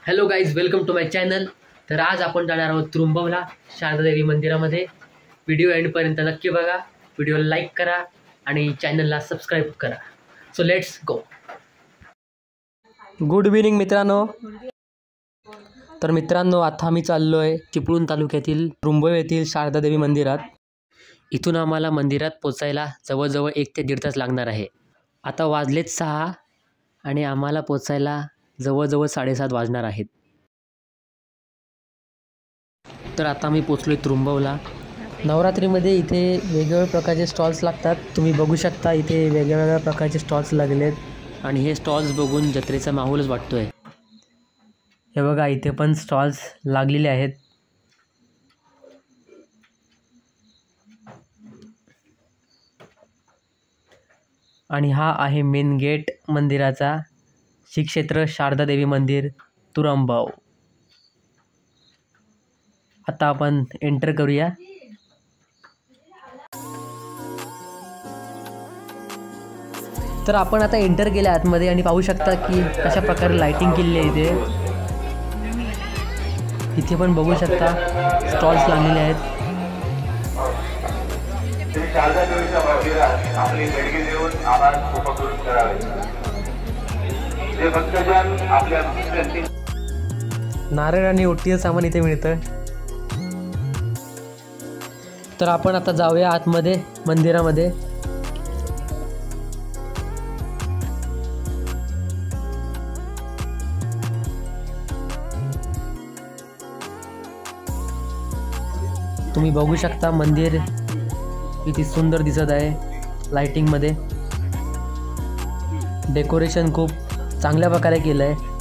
Hello guys, welcome to my channel. तर आज आपण जाणार आहोत त्रुंबवला शारदादेवी मंदिरामध्ये. व्हिडिओ एंडपर्यंत नक्की बघा, व्हिडिओला लाईक करा आणि चॅनलला सबस्क्राईब करा. So let's go. Good evening मित्रांनो. तर मित्रांनो, आता आम्ही चाललो आहे चिपळूण तालुक्यातील त्रुंबव येथील शारदादेवी मंदिरात. इथून आम्हाला मंदिरात पोचायला जवळजवळ 1 ते 1.5 तास लागणार आहे. आता वाजलेत 6 आणि आम्हाला पोचायला जवळजवळ 7:30 वाजणार आहेत. तर आता मी पोचलो आहे त्रुंबवला. नवरात्रीमध्ये इथे वेगवेगळ्या प्रकारचे स्टॉल्स लागतात. तुम्ही बघू शकता इथे वेगवेगळ्या प्रकारचे स्टॉल्स लागलेत आणि हे स्टॉल्स बघून जत्रेचा माहोलच वाटतो आहे. हे बघा, इथे पण स्टॉल्स लागलेले आहेत. आणि हा आहे मेन गेट मंदिराचा, श्री क्षेत्र शारदादेवी मंदिर तुरंबव. आता आपण एंटर करूया. तर आपण आता एंटर केल्या आतमध्ये आणि पाहू शकता की कशा प्रकारे लाइटिंग केलेली आहे इथे. इथे पण बघू शकता स्टॉल्स लागलेले आहेत. नारळ आणि ओटीचं सामान इथे मिळतं. तर आपण आता जाऊया आतमध्ये मंदिरामध्ये. तुम्ही बघू शकता मंदिर किती सुंदर दिसत आहे. लाइटिंग मध्ये डेकोरेशन खूप चांगल्या प्रकारे केलं आहे.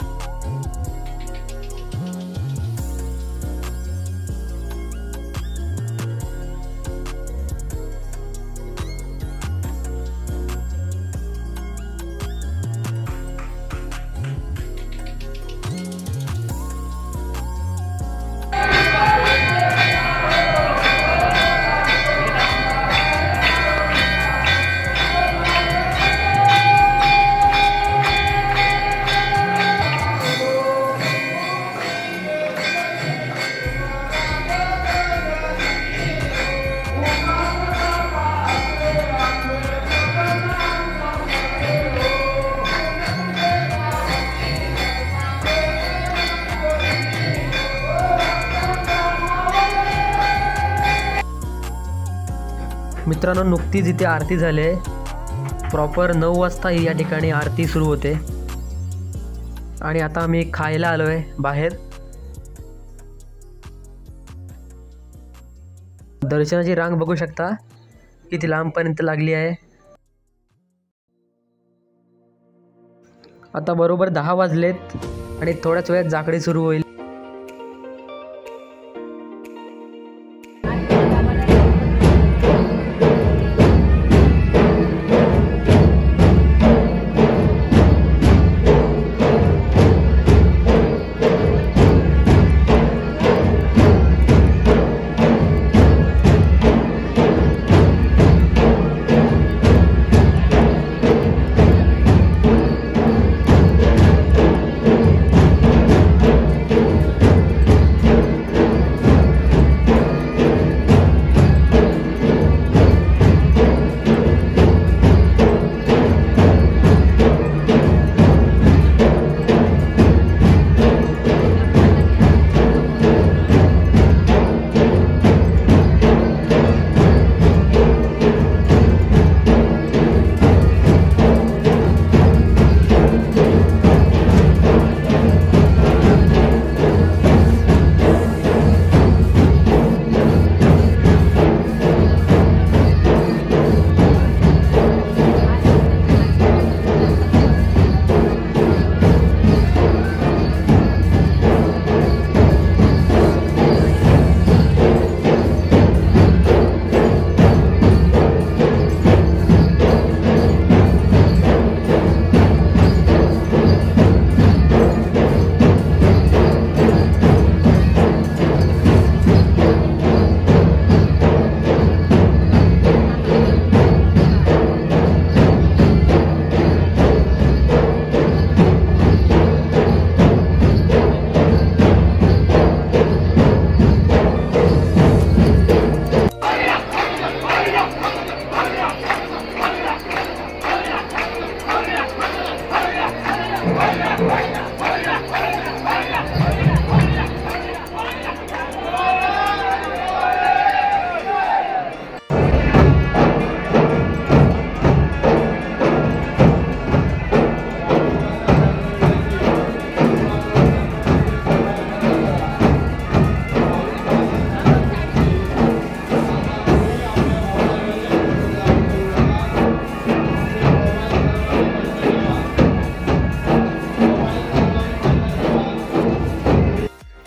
मित्रांनो, नुकतीच इथे आरती झाली आहे. प्रॉपर 9 वाजता या ठिकाणी आरती सुरू होते. आणि आता आम्ही खायला आलो आहे बाहेर. दर्शनाची रांग बघू शकता किती लांबपर्यंत लागली आहे. आता बरोबर 10 वाजलेत आणि थोड्याच वेळात जाकडी सुरू होईल.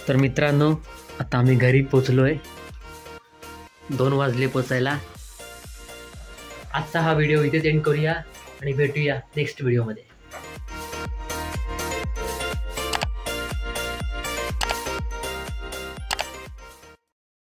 तर मित्रांनो, आता आम्ही घरी पोचलो आहे. 2 वाजले पोचायला. आजचा हा व्हिडिओ इथेच एंड करूया आणि भेटूया नेक्स्ट व्हिडिओमध्ये.